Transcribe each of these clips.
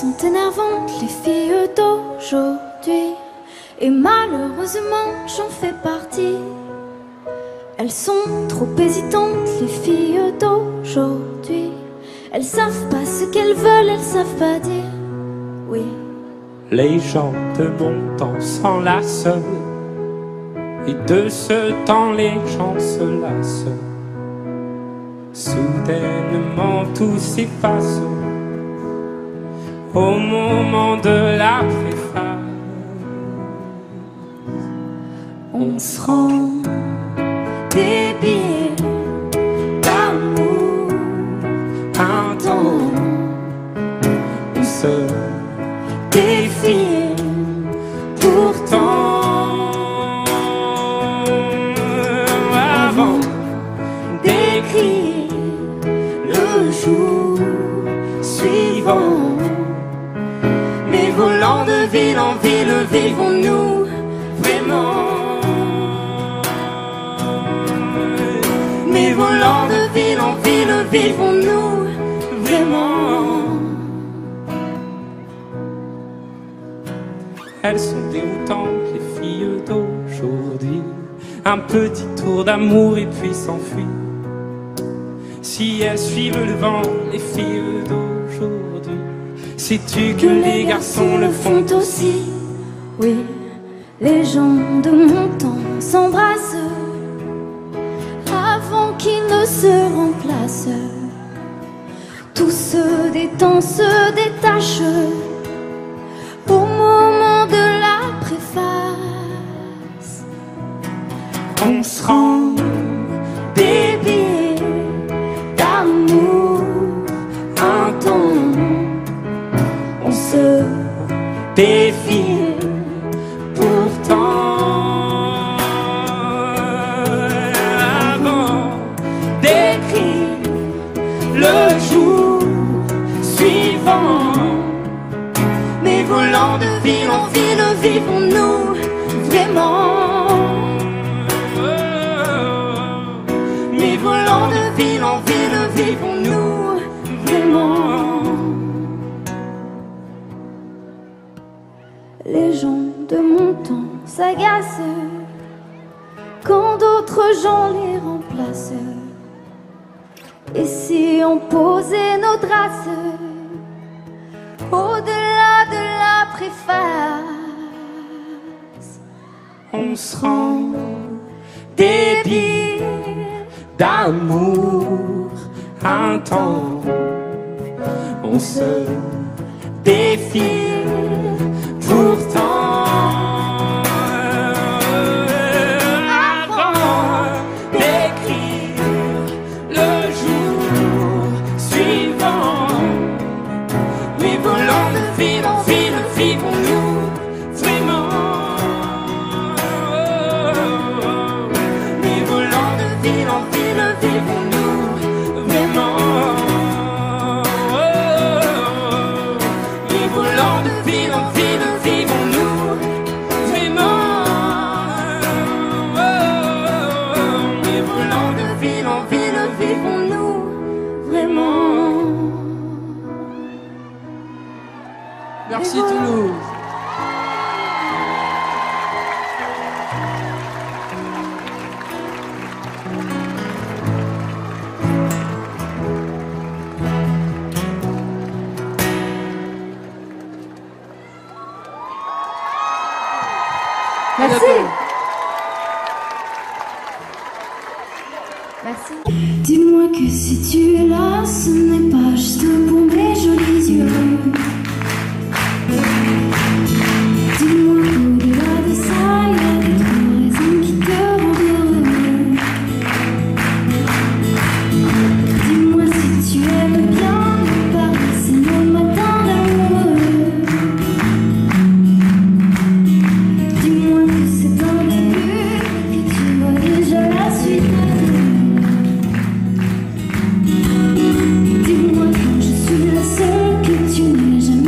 sont énervantes, les filles d'aujourd'hui. Et malheureusement, j'en fais partie. Elles sont trop hésitantes, les filles d'aujourd'hui. Elles savent pas ce qu'elles veulent, elles savent pas dire oui. Les gens de mon temps s'enlacent, et de ce temps les gens se lassent. Soudainement tout s'efface au moment de la préface. On se rend débile d'amour intense. On se défile pourtant avant d'écrire le jour suivant. Mais volant de ville en ville, vivons-nous vraiment? Mais volant de ville en ville, vivons-nous vraiment? Elles sont déroutantes, les filles d'aujourd'hui. Un petit tour d'amour et puis s'enfuient. Si elles suivent le vent, les filles d'aujourd'hui. Sais-tu que les garçons le font aussi? Oui, les gens de mon temps s'embrassent avant qu'ils ne se remplacent. Tout se détend, se détache au moment de la préface. On se rend débile d'amour intense. On se défile pourtant avant d'écrire le jour suivant. Mais volant de ville en ville, vivons-nous vraiment? Mais volant de ville en ville, vivons-nous vraiment? Les gens de mon temps s'agacent quand d'autres gens les remplacent. Et si on posait nos traces au-delà de la préface? On se rend débile d'amour intense. On se défile pourtant avant d'écrire le jour suivant. Mais volant de ville en ville, vivons-nous vraiment? Mais volant de ville en ville, vivons-nous vraiment? Mais volant de ville en ville, vivons-nous vraiment? Mais volant de ville en ville, Vivons-nous vraiment? Merci Toulouse. Merci. Merci. Dis-moi que si tu es là, ce n'est pas juste pour mes jolis yeux. Dis-moi qu'au-delà de ça, il y a d'autres raisons qui te rendent heureux. Dis-moi si tu aimes bien me parler ces mots matin d'amoureux. Dis-moi que c'est un début et que tu vois déjà la suite. Dis-moi quand je suis la seule que tu n'aies jamais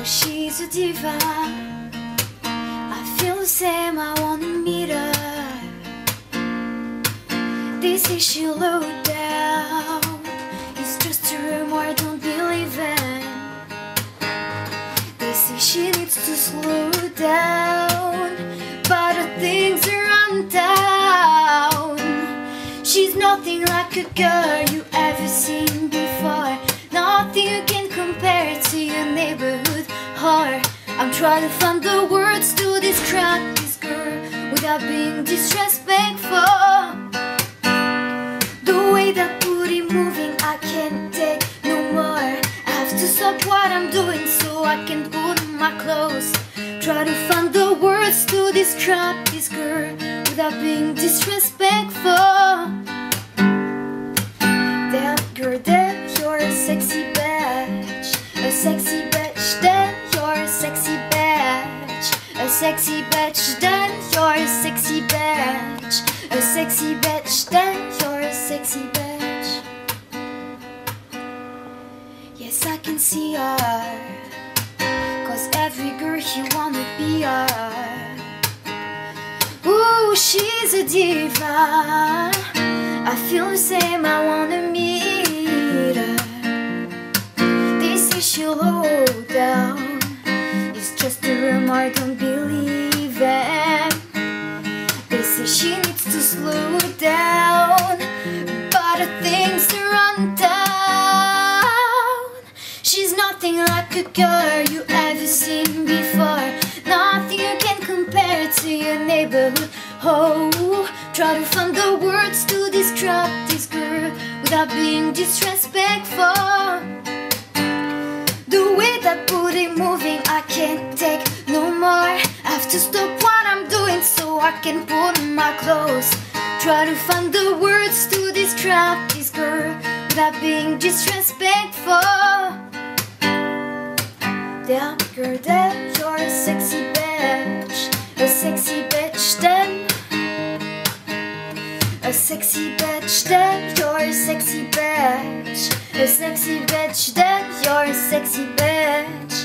she's a diva. I feel the same, I wanna meet her. They say she'll low down. It's just a rumor, I don't believe in. They say she needs to slow down, but her things are run down. She's nothing like a girl you ever seen before. Nothing you can compare to your neighborhood whore. I'm trying to find the words to describe this girl without being disrespectful. The way that booty moving, I can't take no more. I have to stop what I'm doing so I can put on my clothes. Try to find the words to describe this girl without being disrespectful. That girl, that you're a sexy bitch. A sexy bitch, that you're a sexy bitch. A sexy bitch, that you're a sexy bitch. A sexy bitch, that you're a sexy bitch. Yes, I can see her, 'cause every girl here wanna be her. Ooh, she's a diva. I feel the same, I wanna meet her. They say she'll hold down. It's just a rumor, I don't believe it. They say she needs to slow down, but her things are run down. She's nothing like a girl you ever seen before. Nothing you can compare to your neighborhood. Oh, try to find the words to describe this girl without being disrespectful. The way that booty moving, I can't take no more. I have to stop what I'm doing so I can put on my clothes. Try to find the words to describe this girl without being disrespectful. That girl, that you're a sexy bitch. A sexy bitch, then. A sexy bitch, then you're a sexy bitch. A sexy bitch, then you're a sexy bitch.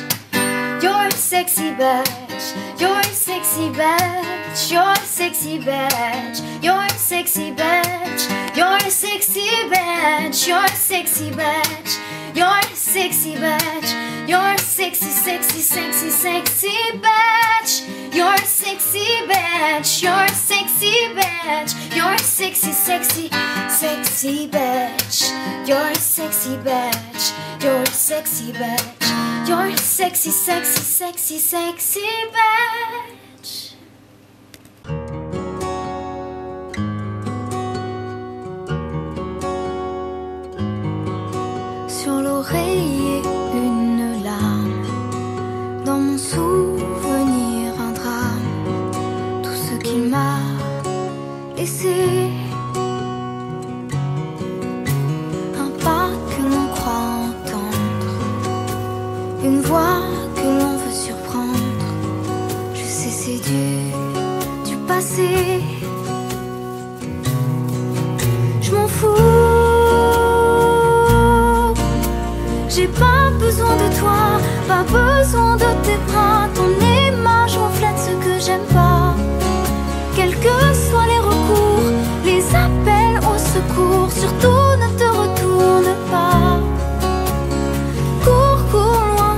You're a sexy bitch. You're a sexy bitch. You're a sexy bitch. You're a sexy bitch. You're a sexy bitch. You're a sexy bitch. You're a sexy bitch. You're a sexy, sexy, sexy, sexy bitch. You're a sexy bitch. You're a sexy bitch. You're a sexy, sexy, sexy bitch. You're a sexy bitch. You're a sexy bitch. You're a sexy, sexy, sexy, sexy bitch. Sur l'oreiller, une larme. Dans mon souvenir, un drame. Tout ce qu'il m'a laissé. Un pas que l'on croit entendre. Une voix que l'on veut surprendre. Je sais, c'est du passé. Je m'en fous. J'ai pas besoin de toi, pas besoin de tes bras. Ton image reflète ce que j'aime pas. Quels que soient les recours, les appels au secours, surtout ne te retourne pas. Cours, cours loin,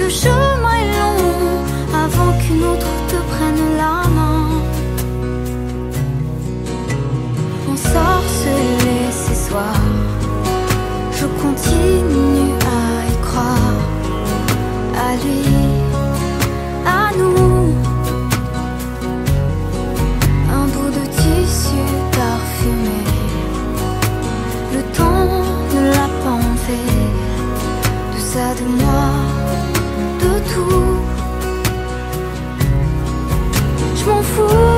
le chemin est long, avant qu'une autre te prenne la main. Ensorcelé ces soirs, je continue à y croire, à lui, à nous. Un bout de tissu parfumé, le temps ne l'a pas enlevé. De ça, de moi, de tout. Je m'en fous.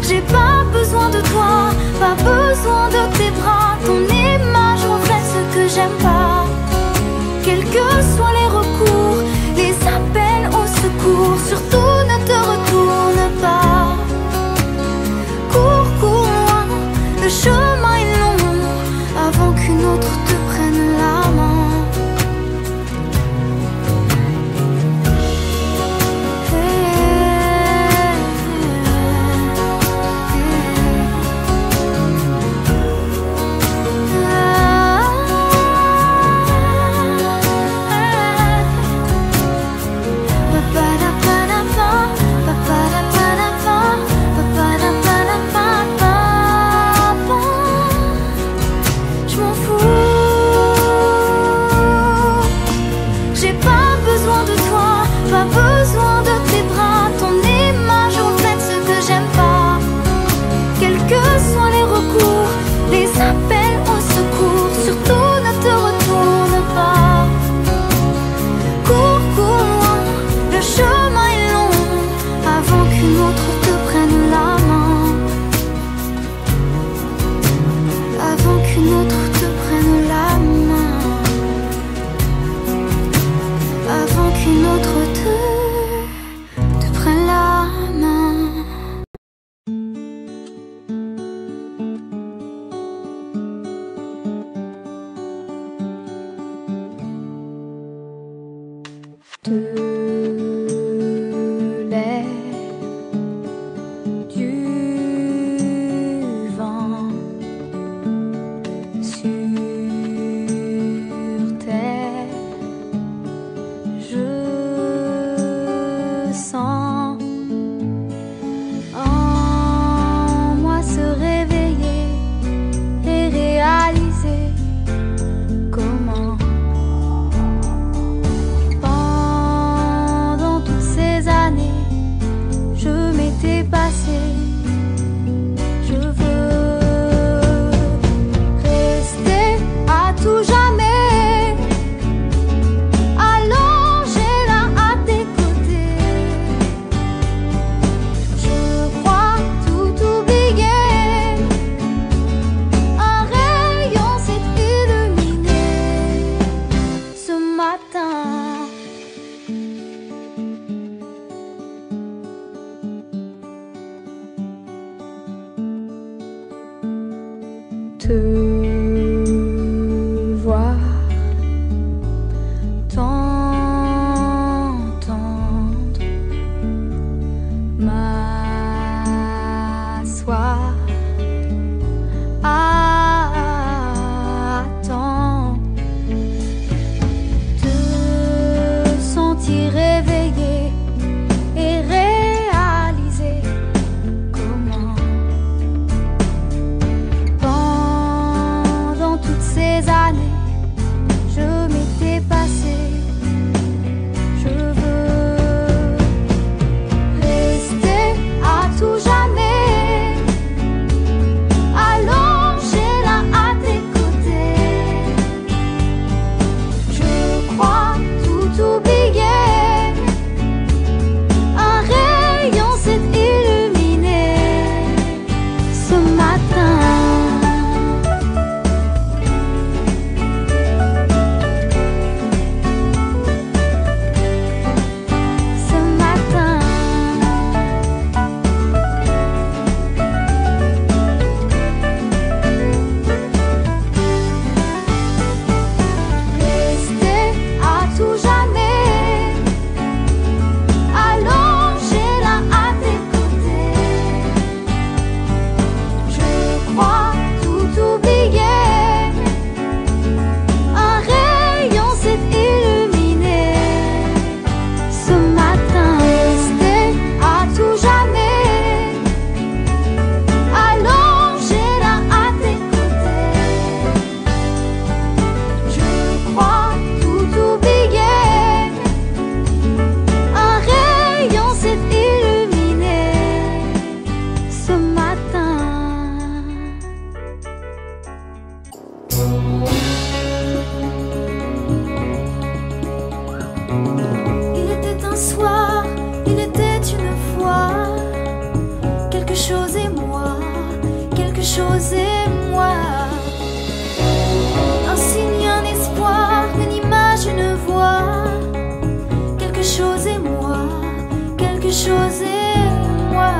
J'ai pas besoin de toi, pas besoin de tes bras. Ton image reflète ce que j'aime pas. Quels que soient les recours, les appels au secours, surtout ne te retourne pas. Cours, cours loin, le chemin est long, avant qu'une autre te prenne la main. de l'air, du vent sur terre. Je sens en moi se réveiller et réaliser comment pendant toutes ces années je m'étais passé. Je veux rester à tout jamais allongé là à tes côtés. Je crois tout oublier. Un rayon s'est illuminé ce matin. Te voir, t'entendre, m'asseoir, attendre, te sentir réveillé et réaliser comment pendant toutes ces années je m'étais passé. Je veux rester à tout jamais allongé là à tes côtés. Je crois tout oublier. Un rayon s'est illuminé ce matin. Ce matin, rester à tout jamais allongé là à tes côtés. Je crois tout oublier. Un rayon s'est illuminé ce matin. Rester à tout jamais allongé là à tes côtés. Je crois tout oublier. Un rayon s'est illuminé ce matin. Il était un soir, il était une fois, quelque chose et moi, quelque chose et moi. Un signe, un espoir, une image, une voix, quelque chose et moi, quelque chose et moi.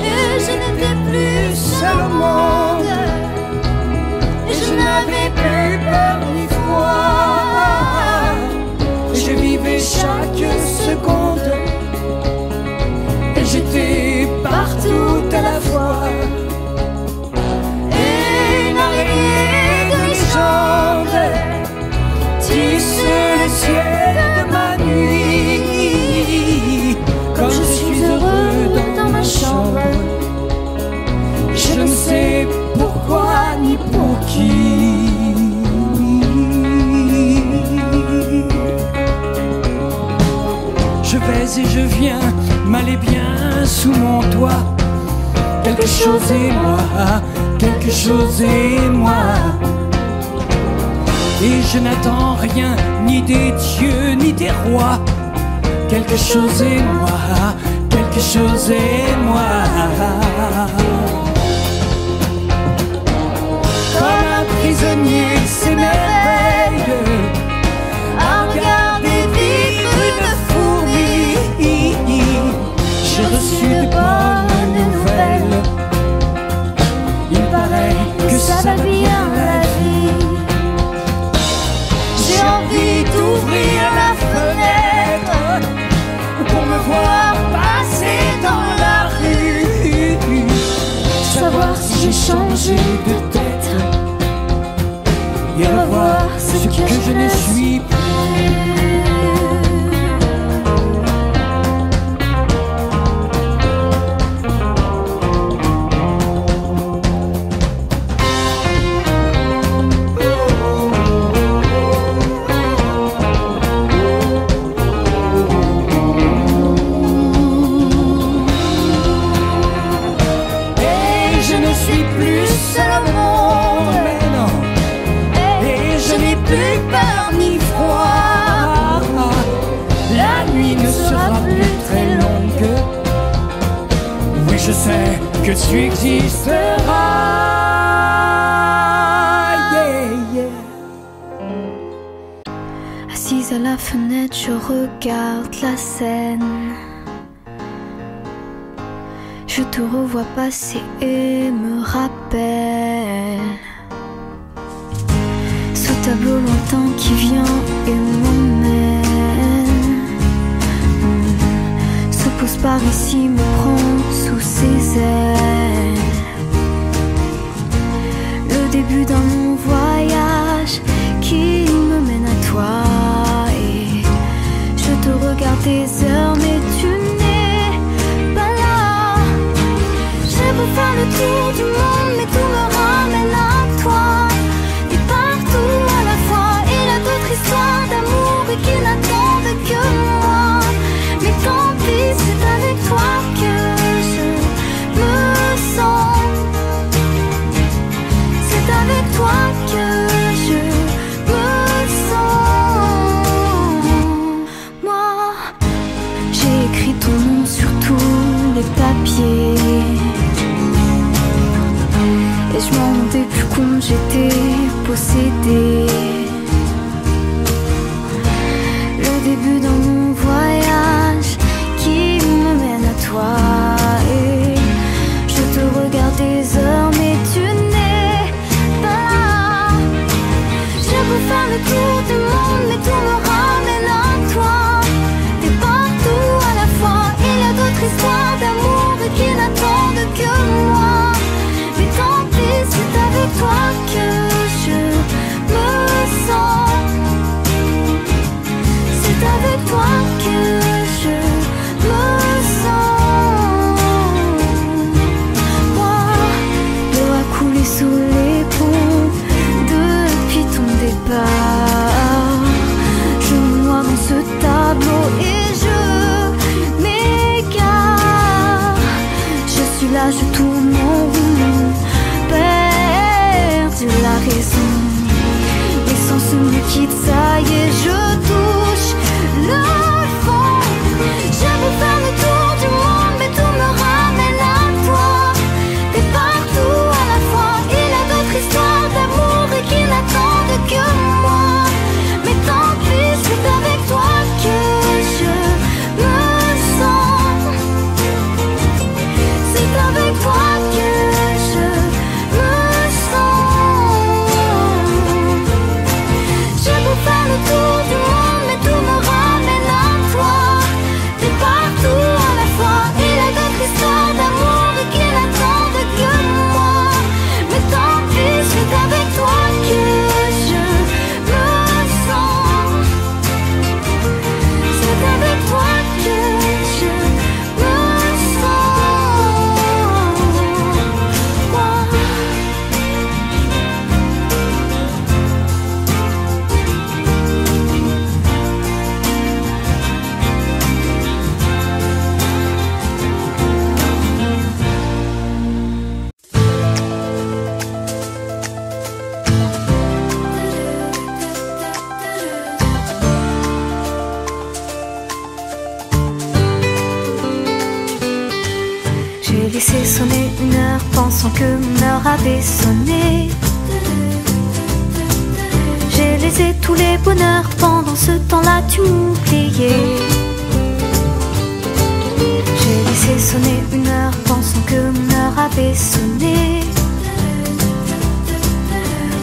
Et je n'étais plus seul au monde, et je n'avais plus peur ni froid. Je vivais chaque seconde et j'étais partout à la fois. Et une araignée de légende tisse le ciel de ma nuit. Quand je suis heureux dans ma chambre, je ne sais pourquoi ni pour qui. Je vais et je viens, mal et bien sous mon toit. Quelque chose et moi, quelque chose et moi. Et je n'attends rien, ni des dieux, ni des rois. Quelque chose et moi, quelque chose et moi. Comme un prisonnier s'émerveille à regarder vivre une fourmi. J'ai reçu de bonnes nouvelles. Il paraît que ça va bien la vie. je sais que tu existeras. Yeah, yeah. Assise à la fenêtre, je regarde la scène. Je te revois passer et me rappelle ce tableau lointain qui vient et m'emmène. Se pose par ici, me prend sous ses ailes. Le début d'un long voyage qui me mène à toi. Et je te regarde des heures, mais tu n'es pas là. J'ai beau faire le tour du monde, mais tout me ramène à toi. Et partout à la fois, il y a d'autres histoires d'amour et qui n'attendent que moi. Mais tant pis, c'est avec toi que je me sens. C'est avec toi que je me sens. Moi, j'ai écrit ton nom sur tous les papiers. Et je m'en rendais plus compte, j'étais possédée. Le début d'un long voyage qui me mène à toi. Et je te regarde des heures, mais tu n'es pas là. J'ai beau faire le tour du monde, mais tout me ramène à toi. T'es partout à la fois, il y a d'autres histoires d'amour qui n'attendent que moi. Mais tant pis, c'est avec toi que je me sens. C'est avec toi que je me sens. Moi, l'eau a coulé sous les ponts depuis ton départ. Je me noie dans ce tableau et je m'égare. Je suis là, je tourne en rond, perdu la raison. L'essence me quitte, ça y est, je touche le fond. J'ai beau faire le tour du monde, mais tout me ramène à toi. T'es partout à la fois, il y a d'autres histoires d'amour et qui n'attendent que moi. Mais tant pis, c'est avec toi que je me sens. C'est avec toi que je me sens. J'ai beau faire le tour du monde, mais tout me ramène à toi. T'es partout à la fois, il y a d'autres histoires d'amour qui n'attendent que moi. Mais tant pis, c'est avec toi que je me sens. C'est avec toi que je me J'ai laissé sonner une heure, pensant que mon heure avait sonné. J'ai laissé tous les bonheurs, pendant ce temps-là tu m'oubliais. J'ai laissé sonner une heure, pensant que mon heure avait sonné.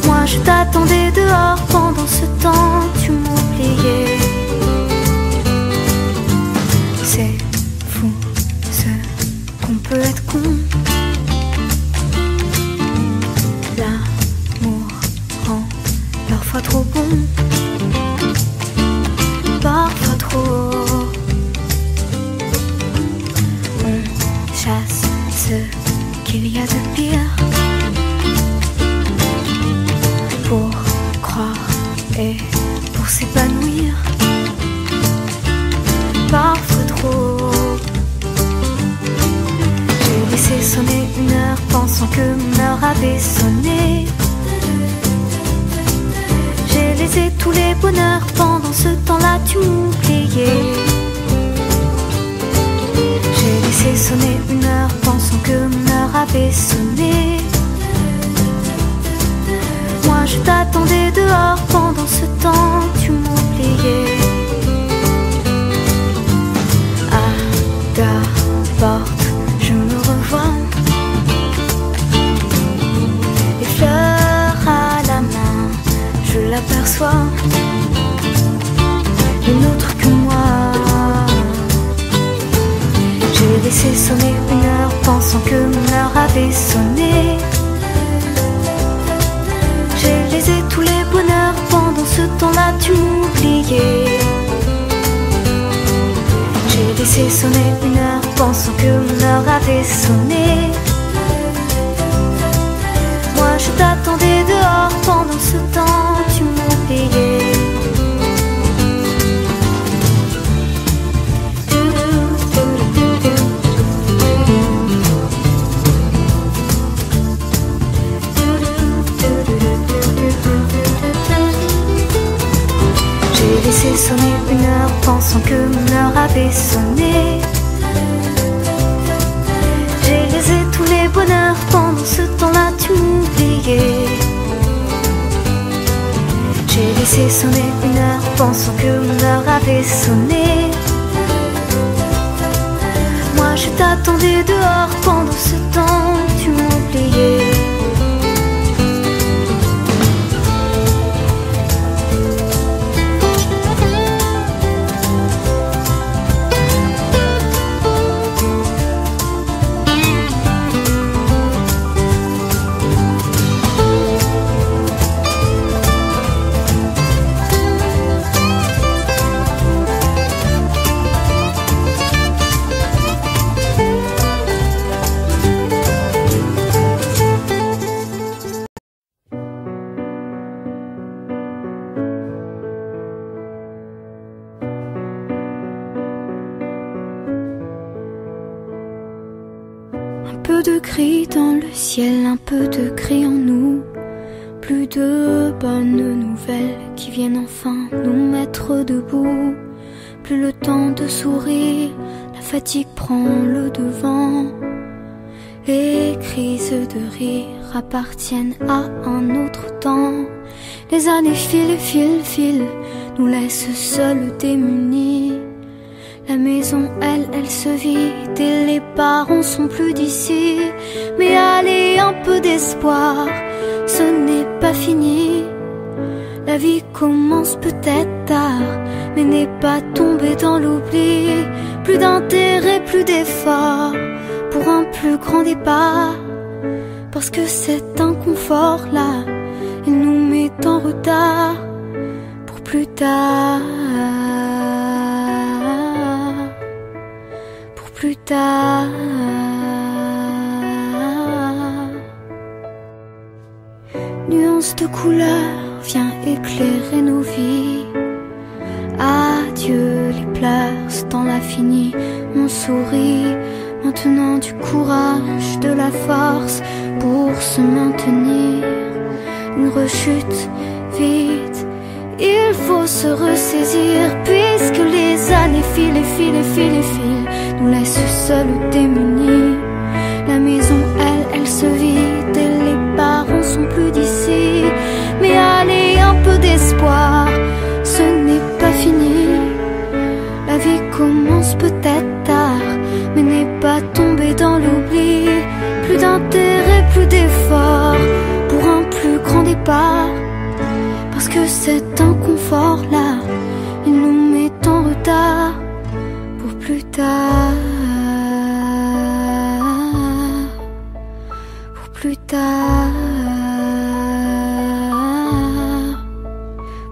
Moi je t'attendais dehors, pendant ce temps tu m'oubliais. C'est fou ce qu'on peut être con. L'amour rend parfois trop bon, parfois trop. On chasse ce qu'il y a de pire pour croire et pour s'épanouir, parfois trop. J'ai laissé sonner une heure, pensant que mon heure avait sonné. J'ai laissé tous les bonheurs, pendant ce temps-là tu m'oubliais. J'ai laissé sonner une heure, pensant pensant que mon heure avait sonné. Moi je t'attendais dehors, pendant ce temps tu m'oubliais. À ta porte je me revois, les fleurs à la main, je l'aperçois, une autre que moi. J'ai laissé sonner une heure, pensant que mon heure avait sonné. J'ai laissé tous les bonheurs, pendant ce temps-là tu m'oubliais. J'ai laissé sonner une heure, pensant que mon heure avait sonné. Moi je t'attendais dehors, pendant ce temps tu m'oubliais. J'ai laissé sonner une heure, pensant que mon heure avait sonné. J'ai laissé tous les bonheurs, pendant ce temps-là tu m'oubliais. J'ai laissé sonner une heure, pensant que mon heure avait sonné. Moi je t'attendais dehors, pendant ce temps tu m'oubliais. Un peu de gris dans le ciel, un peu de gris en nous. Plus de bonnes nouvelles qui viennent enfin nous mettre debout. Plus le temps de sourire, la fatigue prend le devant. Les crises de rire appartiennent à un autre temps. Les années filent et filent, filent, nous laissent seuls démunis. La maison, elle se vide et les parents sont plus d'ici. Mais allez, un peu d'espoir, ce n'est pas fini. La vie commence peut-être tard, mais n'est pas tombée dans l'oubli. Plus d'intérêt, plus d'effort, pour un plus grand départ. Parce que cet inconfort-là, il nous met en retard pour plus tard. Plus tard. Nuance de couleur vient éclairer nos vies. Adieu les pleurs, ce temps-là fini. On sourit maintenant, du courage, de la force pour se maintenir. Une rechute vite, il faut se ressaisir, puisque les années filent et filent et filent et filent, nous laisse seuls démunis. La maison, elle se vide et les parents sont plus d'ici. Mais allez, un peu d'espoir, ce n'est pas fini. La vie commence peut-être tard, mais n'est pas tombée dans l'oubli. Plus d'intérêt, plus d'effort, pour un plus grand départ. Parce que cet inconfort-là, il nous met en retard pour plus tard. Pour plus tard.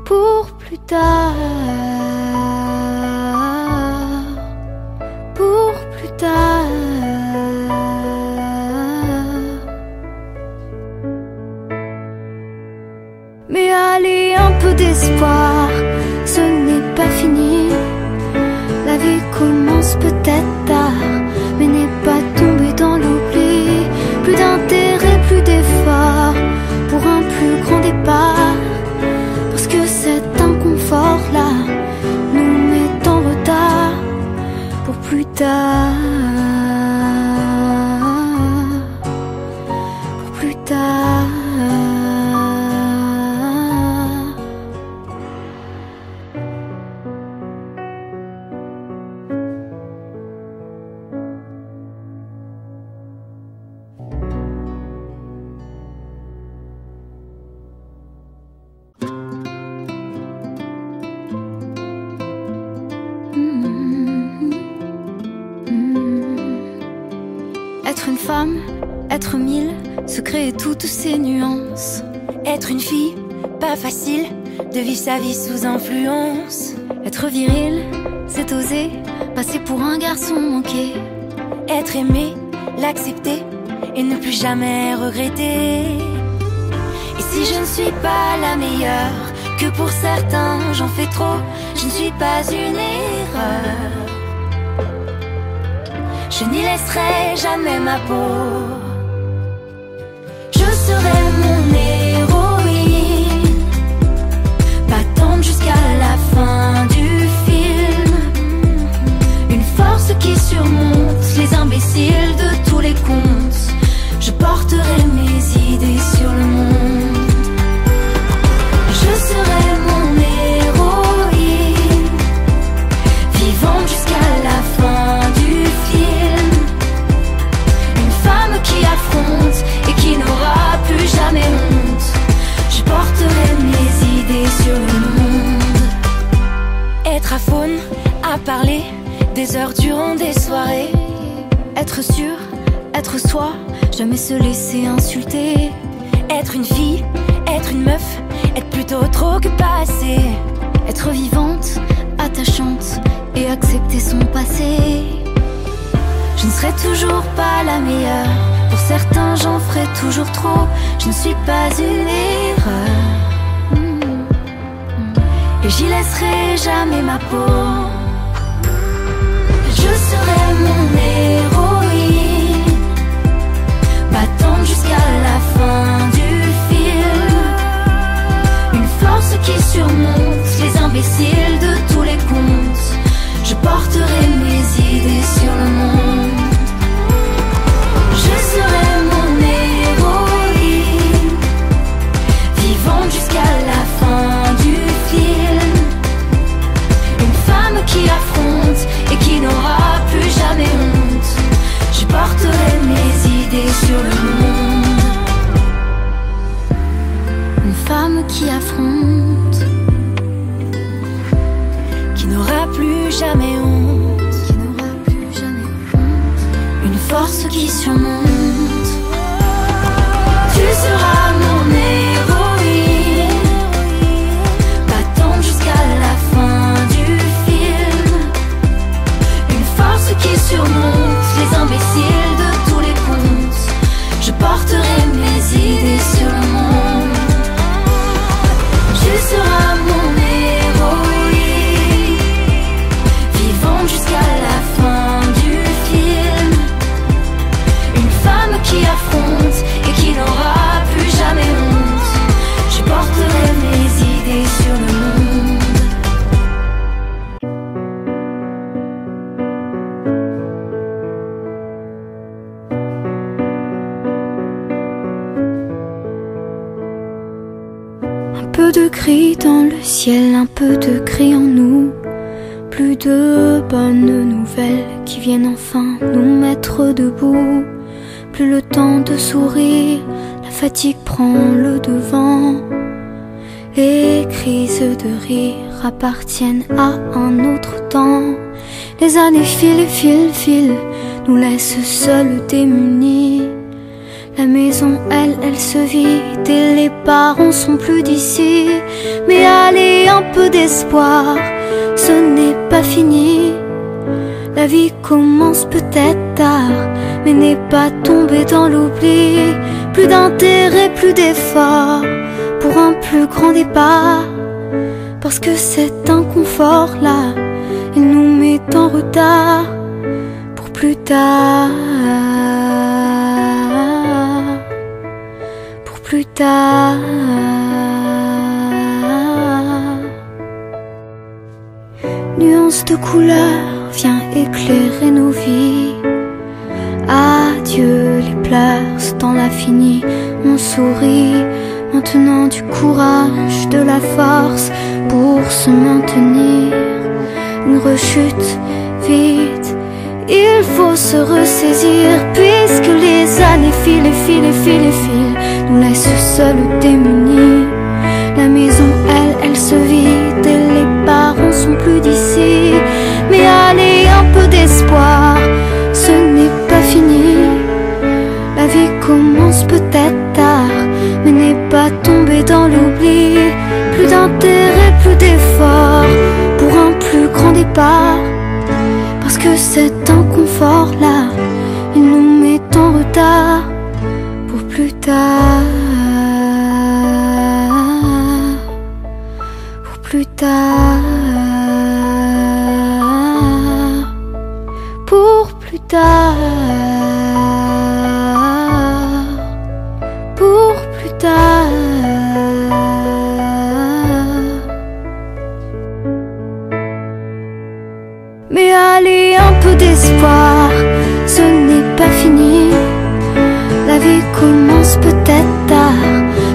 Pour plus tard. Pour plus tard. Mais allez, un peu d'espoir, ce n'est pas fini. La vie commence peut-être tard, mais n'est pas tombée dans l'oubli. Plus d'intérêt, plus d'effort, pour un plus grand départ. Parce que cet inconfort-là nous met en retard pour plus tard. Être une femme, être mille, se créer toutes ces nuances. Être une fille, pas facile de vivre sa vie sous influence. Être viril, c'est oser passer pour un garçon manqué. Être aimé, l'accepter et ne plus jamais regretter. Et si je ne suis pas la meilleure, que pour certains j'en fais trop, je ne suis pas une erreur. Je n'y laisserai jamais ma peau. Je serai mon héroïne, battante jusqu'à la fin du film. Une force qui surmonte les imbéciles de tous les contes. Je porterai mes idées sur le monde. Je serai mon héroïne, vivante jusqu'à la fin du film. Une femme qui affronte et qui n'aura plus jamais honte. Je porterai mes idées sur le monde. Être à faune, à parler, des heures durant des soirées. Être sûr, être soi, jamais se laisser insulter. Être une fille, être une meuf, être plutôt trop que pas assez. Être vivante, attachante et accepter son passé. Je ne serai toujours pas la meilleure, pour certains j'en ferai toujours trop. Je ne suis pas une erreur, et j'y laisserai jamais ma peau. Je serai mon héroïne, battante jusqu'à la fin du film. Une force qui surmonte les imbéciles de tous les contes. Je porterai mes idées sur le monde. Je serai mon héroïne, vivante jusqu'à la fin du film. Une femme qui affronte et qui n'aura plus jamais honte. Je porterai mes idées sur le monde. Une femme qui affronte, Qui n'aura plus jamais honte. qui n'aura plus jamais honte. Une force qui surmonte. Tu seras mon héroïne, battante jusqu'à la fin du film. Une force qui surmonte les imbéciles de tous les contes. Je porterai mes idées sur le monde. Tu seras mon héroïne, vivante jusqu'à la fin du film. Une femme qui affronte et qui n'aura plus jamais honte. Je porterai mes idées sur le monde. Un peu de gris dans le ciel, un peu de gris en nous. Plus de bonnes nouvelles qui viennent enfin nous mettre debout. Plus le temps de sourire, la fatigue prend le devant. Les crises de rire appartiennent à un autre temps. Les années filent et filent, filent, nous laissent seuls démunis. La maison, elle se vide et les parents sont plus d'ici. Mais allez, un peu d'espoir, ce n'est pas fini. La vie commence peut-être tard, mais n'est pas tombée dans l'oubli. Plus d'intérêt, plus d'effort pour un plus grand départ. Parce que cet inconfort-là, il nous met en retard pour plus tard. Pour plus tard. Nuance de couleur vient éclairer nos vies. Adieu les pleurs, ce temps-là fini, on sourit. Maintenant du courage, de la force pour se maintenir. Une rechute vite, il faut se ressaisir. Puisque les années filent et filent et filent et filent, nous laissent seuls démunis. La maison, elle se vide et les parents sont plus d'ici. Mais allez, un peu d'espoir, ce n'est pas fini. tomber dans l'oubli. Plus d'intérêt, plus d'effort pour un plus grand départ. Parce que cet inconfort-là, il nous met en retard pour plus tard. Pour plus tard. Pour plus tard. Pour plus tard. Mais allez, un peu d'espoir, ce n'est pas fini. La vie commence peut-être tard,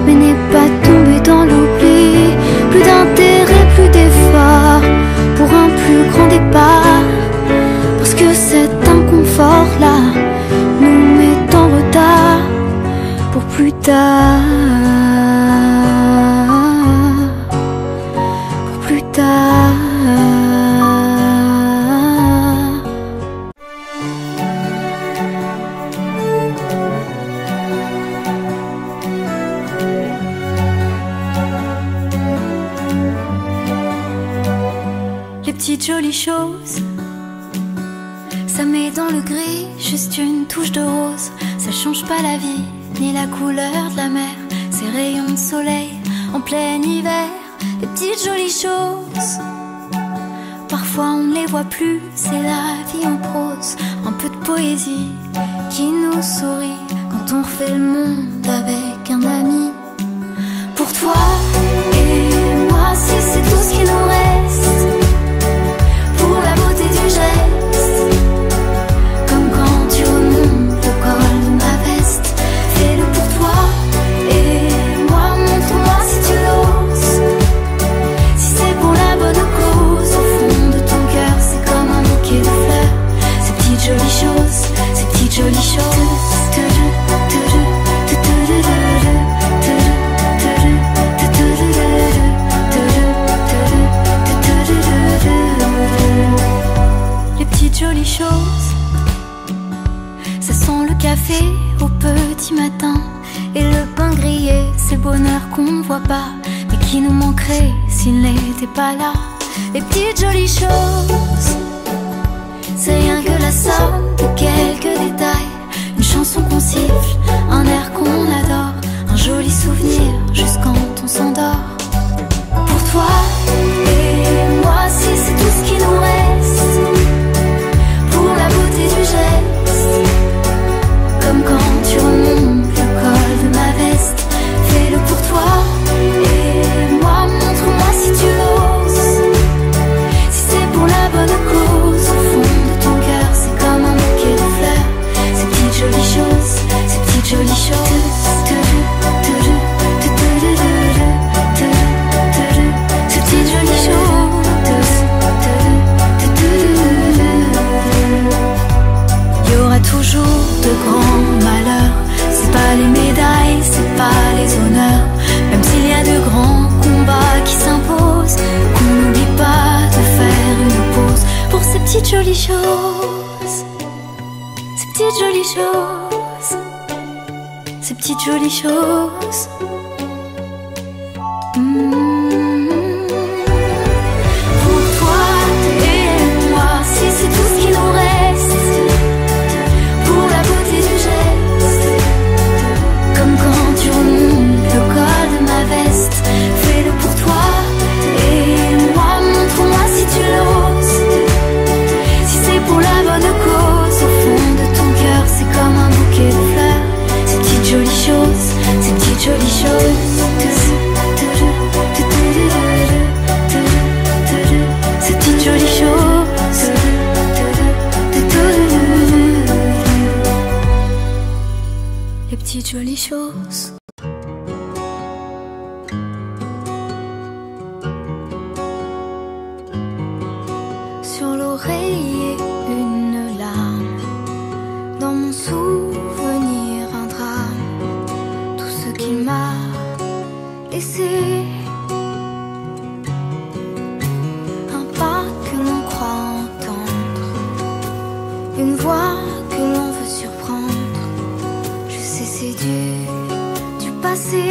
mais n'est pas tombée dans l'oubli. Plus d'intérêt, plus d'effort pour un plus grand départ. Parce que cet inconfort-là nous met en retard pour plus tard. Pour plus tard. Les petites jolies choses, ça met dans le gris juste une touche de rose. Ça change pas la vie, ni la couleur de la mer. Ces rayons de soleil en plein hiver. Les petites jolies choses, parfois on ne les voit plus. C'est la vie en prose, un peu de poésie qui nous sourit quand on refait le monde avec un ami. Pour toi et moi, si c'est tout ce qui nous reste, pour la beauté du geste, comme quand tu remontes le col de ma veste. Fais-le pour toi et moi, montre-moi si tu l'oses. Si c'est pour la bonne cause, au fond de ton cœur, c'est comme un bouquet de fleurs. Ces petites jolies choses, ces petites jolies choses. Les petites jolies choses, ça sent le café au petit matin. Et le pain grillé, c'est le bonheur qu'on ne voit pas, mais qui nous manquerait s'il n'était pas là. Les petites jolies choses, c'est rien que la somme de quelques détails. Une chanson qu'on siffle, un air qu'on adore, un joli souvenir juste quand on s'endort. Pour toi et moi, si c'est tout ce qui nous reste, pour la beauté du geste, comme quand tu remontes le col de ma veste. Fais-le pour toi et moi, montre-moi si tu l'oses. Si c'est pour la bonne cause, au fond de ton cœur, c'est comme un bouquet de fleurs. Ces petites jolies choses, ces petites jolies choses. Ces petites jolies choses. Il y aura toujours de grands malheurs. C'est pas les médailles, c'est pas les honneurs. Même s'il y a de grands combats qui s'imposent, qu'on n'oublie pas de faire une pause pour ces petites jolies choses. Ces petites jolies choses. Ces petites jolies choses. Pour toi et moi, si c'est tout ce qui nous reste, pour la beauté du geste, comme quand tu remontes le col de ma veste. Fais-le pour toi et moi, montre-moi si tu l'oses. Si c'est pour la bonne cause, au fond de ton cœur, c'est comme un bouquet de fleurs. Ces petites jolies choses, ces petites jolies choses. Ces petites jolies choses. Les petites jolies choses. Sur l'oreiller une larme, dans mon souvenir un drame, tout ce qu'il m'a laissé. Un pas que l'on croit entendre, une voix que l'on veut surprendre. Je sais, c'est du passé.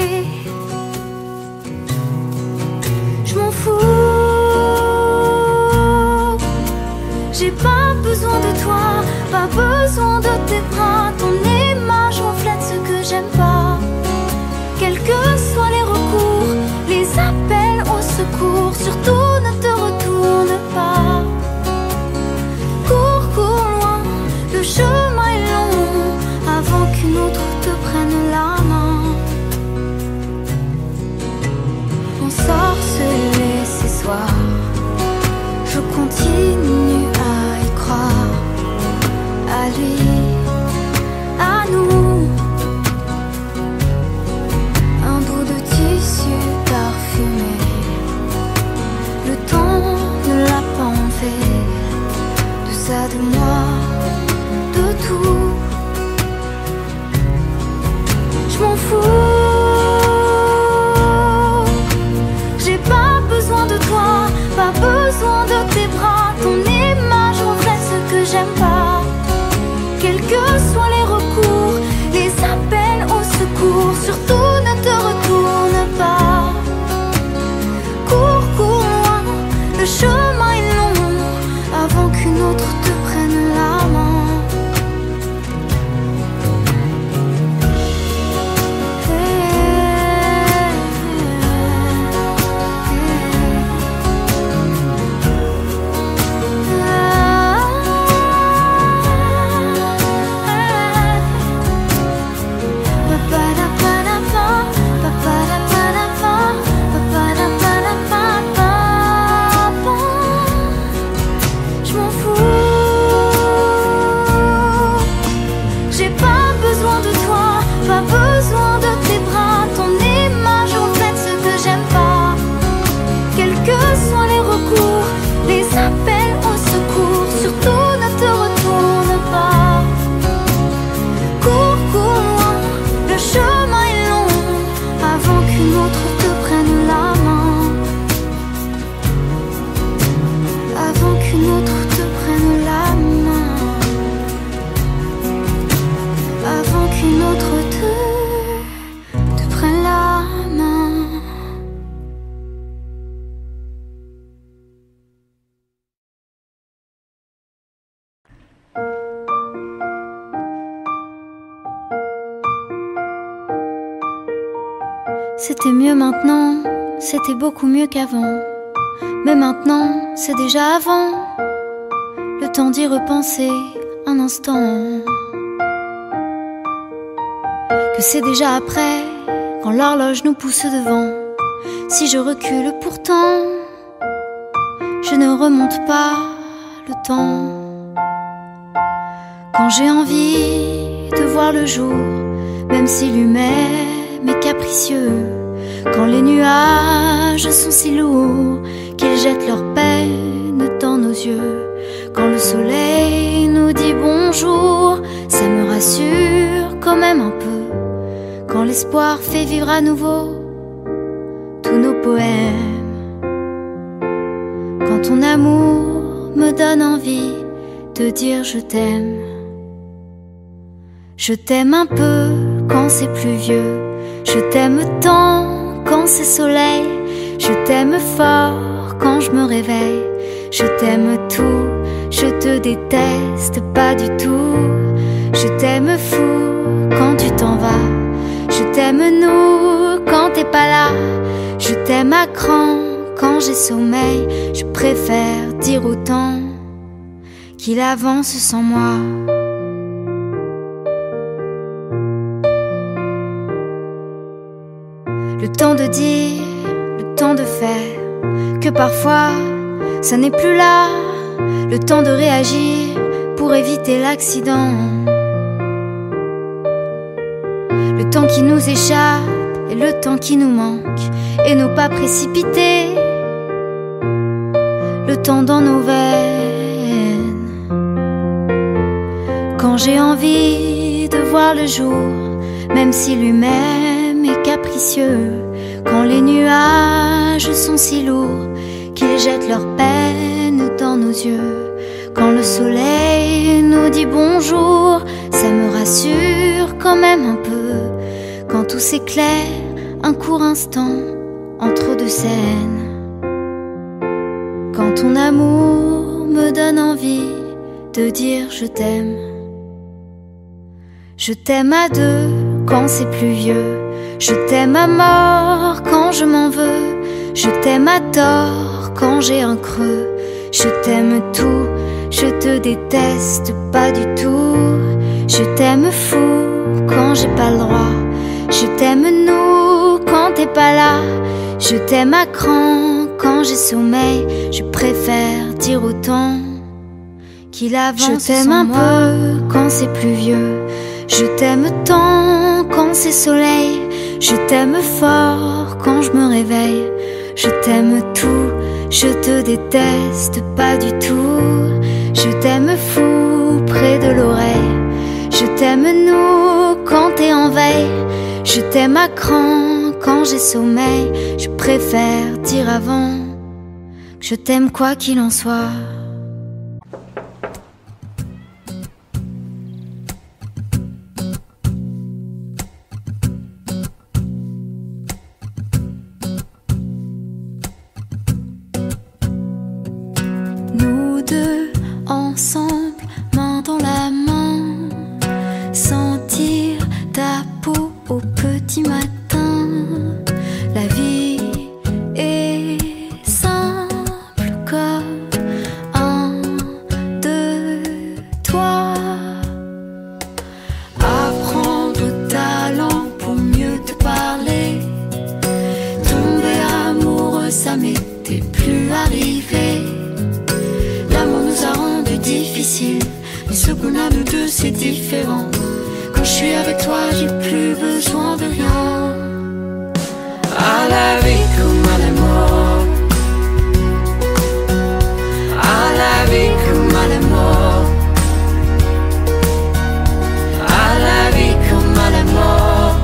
C'était mieux maintenant, c'était beaucoup mieux qu'avant. Mais maintenant, c'est déjà avant. Le temps d'y repenser un instant. Que c'est déjà après, quand l'horloge nous pousse devant. Si je recule pourtant, je ne remonte pas le temps. Quand j'ai envie de voir le jour, même si lui-même est capricieux. Quand les nuages sont si lourds qu'ils jettent leur peine dans nos yeux. Quand le soleil nous dit bonjour, ça me rassure quand même un peu. Quand l'espoir fait vivre à nouveau tous nos poèmes. Quand ton amour me donne envie de dire je t'aime. Je t'aime un peu quand c'est pluvieux. Je t'aime tant quand c'est soleil. Je t'aime fort quand je me réveille. Je t'aime tout, je te déteste pas du tout. Je t'aime fou quand tu t'en vas. Je t'aime nous quand t'es pas là. Je t'aime à cran quand j'ai sommeil. Je préfère dire au temps qu'il avance sans moi. Le temps de dire, le temps de faire, que parfois ça n'est plus là. Le temps de réagir pour éviter l'accident. Le temps qui nous échappe et le temps qui nous manque. Et nos pas précipités, le temps dans nos veines. Quand j'ai envie de voir le jour, même si lui-même est capricieux. Quand les nuages sont si lourds qu'ils jettent leur peine dans nos yeux. Quand le soleil nous dit bonjour, ça me rassure quand même un peu. Quand tout s'éclaire, un court instant entre deux scènes. Quand ton amour me donne envie de dire je t'aime. Je t'aime à deux quand c'est pluvieux. Je t'aime à mort quand je m'en veux. Je t'aime à tort quand j'ai un creux. Je t'aime tout, je te déteste pas du tout. Je t'aime fou quand j'ai pas le droit. Je t'aime nous quand t'es pas là. Je t'aime à cran quand j'ai sommeil. Je préfère dire autant qu'il avance. Je t'aime un peu quand c'est pluvieux. Je t'aime tant quand c'est soleil. Je t'aime fort quand je me réveille. Je t'aime tout, je te déteste pas du tout. Je t'aime fou près de l'oreille. Je t'aime nous quand t'es en veille. Je t'aime à cran quand j'ai sommeil. Je préfère dire avant que je t'aime quoi qu'il en soit. Nous deux ensemble, main dans la main, sentir ta peau au petit matin. La vie est simple comme un, deux, toi. Apprendre ta langue pour mieux te parler. Tomber amoureux, ça m'était plus arrivé. L'amour nous a rendu difficile, mais ce qu'on a nous deux c'est différent. Quand je suis avec toi, j'ai plus besoin de rien. À la vie comme à la mort. À la vie comme à la mort. À la vie comme à la mort.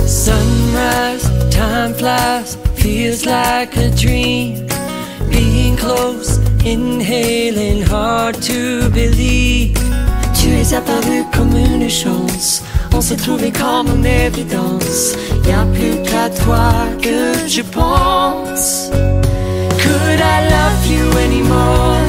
Sunrise, time flies, feels like a dream. Being close, inhaling, hard to believe. Tu es apparu comme une chance. On s'est trouvé comme une évidence. Y'a plus qu'à toi que je pense. Could I love you anymore?